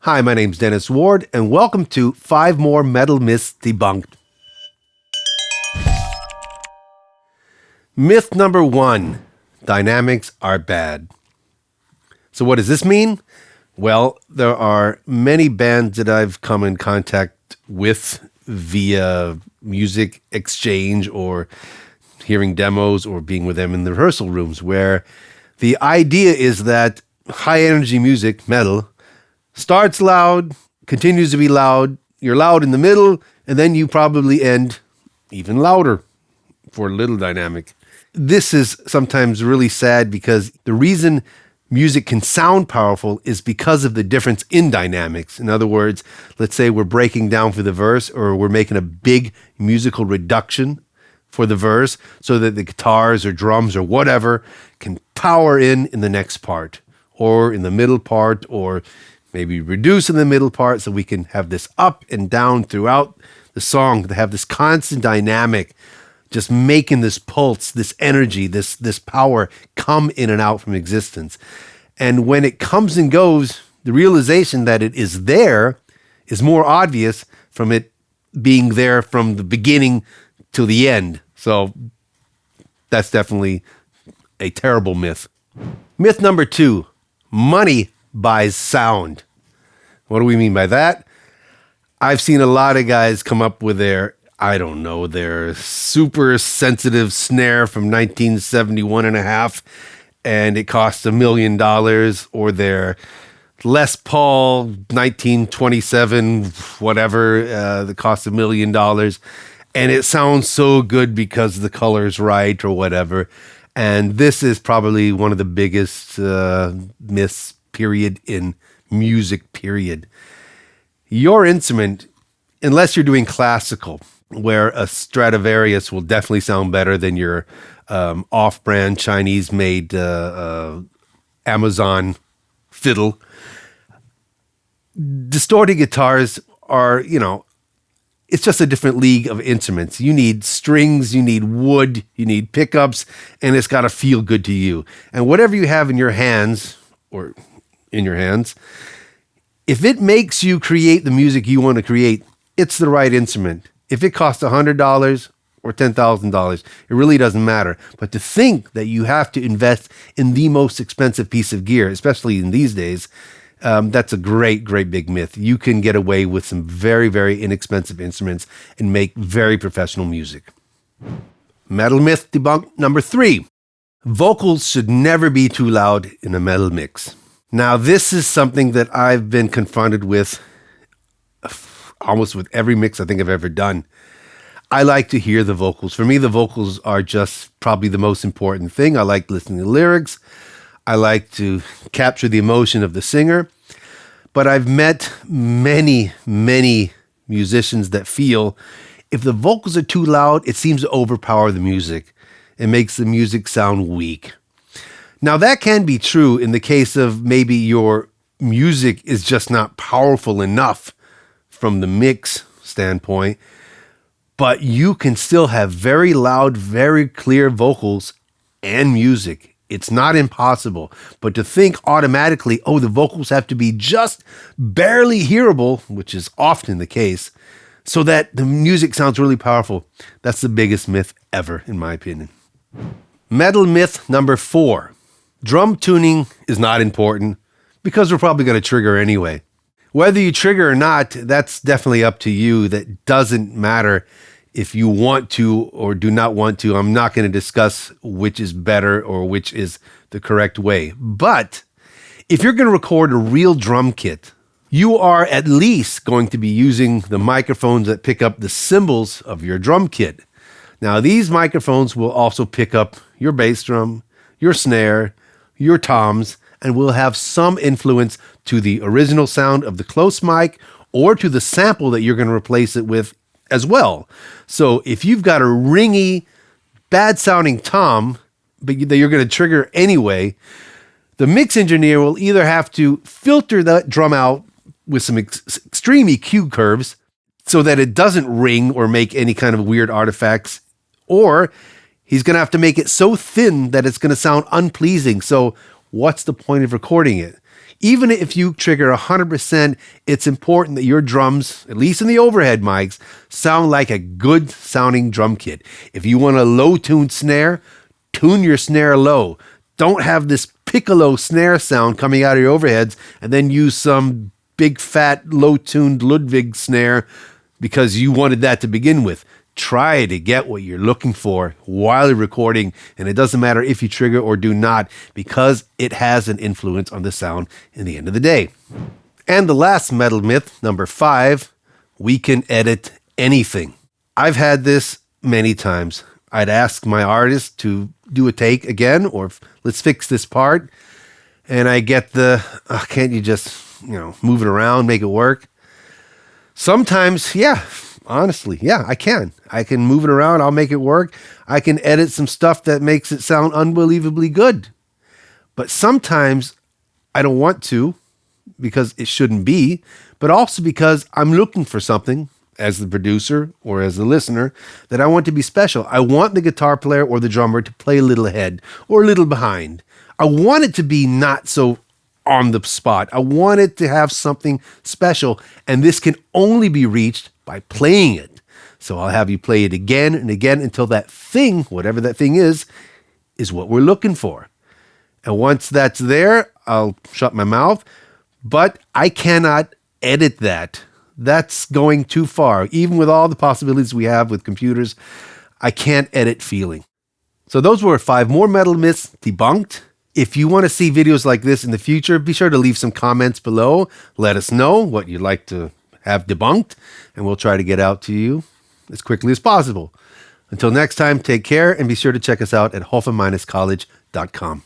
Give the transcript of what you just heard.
Hi, my name's Dennis Ward, and welcome to 5 More Metal Myths Debunked. Myth number 1, dynamics are bad. So what does this mean? Well, there are many bands that I've come in contact with via music exchange or hearing demos or being with them in the rehearsal rooms where the idea is that high energy music, metal, starts loud, continues to be loud, you're loud in the middle, and then you probably end even louder for a little dynamic. This is sometimes really sad because the reason music can sound powerful is because of the difference in dynamics. In other words, let's say we're breaking down for the verse or we're making a big musical reduction for the verse so that the guitars or drums or whatever can power in the next part or in the middle part or maybe reduce in the middle part so we can have this up and down throughout the song to have this constant dynamic, just making this pulse, this energy, this power come in and out from existence. And when it comes and goes, the realization that it is there is more obvious from it being there from the beginning to the end. So that's definitely a terrible myth. Myth number 2, money buys sound. What do we mean by that? I've seen a lot of guys come up with their super sensitive snare from 1971 and a half, and it costs $1 million, or their Les Paul 1927, whatever, that costs $1 million, and it sounds so good because the color's right or whatever. And this is probably one of the biggest myths, period, in music, period. Your instrument, unless you're doing classical, where a Stradivarius will definitely sound better than your off-brand Chinese-made Amazon fiddle. Distorted guitars are, it's just a different league of instruments. You need strings, you need wood, you need pickups, and it's got to feel good to you. And whatever you have in your hands, if it makes you create the music you want to create, it's the right instrument. If it costs $100 or $10,000, it really doesn't matter. But to think that you have to invest in the most expensive piece of gear, especially in these days, that's a great, great big myth. You can get away with some very, very inexpensive instruments and make very professional music. Metal myth debunked number 3. Vocals should never be too loud in a metal mix. Now, this is something that I've been confronted with almost with every mix I think I've ever done. I like to hear the vocals. For me, the vocals are just probably the most important thing. I like listening to lyrics. I like to capture the emotion of the singer. But I've met many, many musicians that feel if the vocals are too loud, it seems to overpower the music. It makes the music sound weak. Now, that can be true in the case of maybe your music is just not powerful enough from the mix standpoint, but you can still have very loud, very clear vocals and music. It's not impossible, but to think automatically, the vocals have to be just barely hearable, which is often the case, so that the music sounds really powerful, that's the biggest myth ever, in my opinion. Metal myth number 4. Drum tuning is not important because we're probably going to trigger anyway. Whether you trigger or not, that's definitely up to you. That doesn't matter if you want to or do not want to. I'm not going to discuss which is better or which is the correct way. But if you're going to record a real drum kit, you are at least going to be using the microphones that pick up the cymbals of your drum kit. Now, these microphones will also pick up your bass drum, your snare, your toms, and will have some influence to the original sound of the close mic or to the sample that you're going to replace it with as well. So if you've got a ringy, bad-sounding tom, but that you're going to trigger anyway, the mix engineer will either have to filter that drum out with some extreme EQ curves so that it doesn't ring or make any kind of weird artifacts, or he's going to have to make it so thin that it's going to sound unpleasing. So what's the point of recording it? Even if you trigger 100%, it's important that your drums, at least in the overhead mics, sound like a good sounding drum kit. If you want a low tuned snare, tune your snare low. Don't have this piccolo snare sound coming out of your overheads and then use some big fat low tuned Ludwig snare because you wanted that to begin with. Try to get what you're looking for while you're recording, and it doesn't matter if you trigger or do not, because it has an influence on the sound in the end of the day. And the last metal myth, number 5, we can edit anything. I've had this many times. I'd ask my artist to do a take again, or let's fix this part, and I get can't you just, move it around, make it work? Sometimes, honestly, I can. I can move it around. I'll make it work. I can edit some stuff that makes it sound unbelievably good. But sometimes I don't want to, because it shouldn't be, but also because I'm looking for something as the producer or as the listener that I want to be special. I want the guitar player or the drummer to play a little ahead or a little behind. I want it to be not so on the spot. I want it to have something special, and this can only be reached by playing it. So I'll have you play it again and again until that thing, whatever that thing is what we're looking for. And once that's there, I'll shut my mouth, but I cannot edit that. That's going too far. Even with all the possibilities we have with computers, I can't edit feeling. So those were 5 more metal myths debunked. If you want to see videos like this in the future, be sure to leave some comments below. Let us know what you'd like to have debunked, and we'll try to get out to you as quickly as possible. Until next time, take care, and be sure to check us out at HOFA-College.com.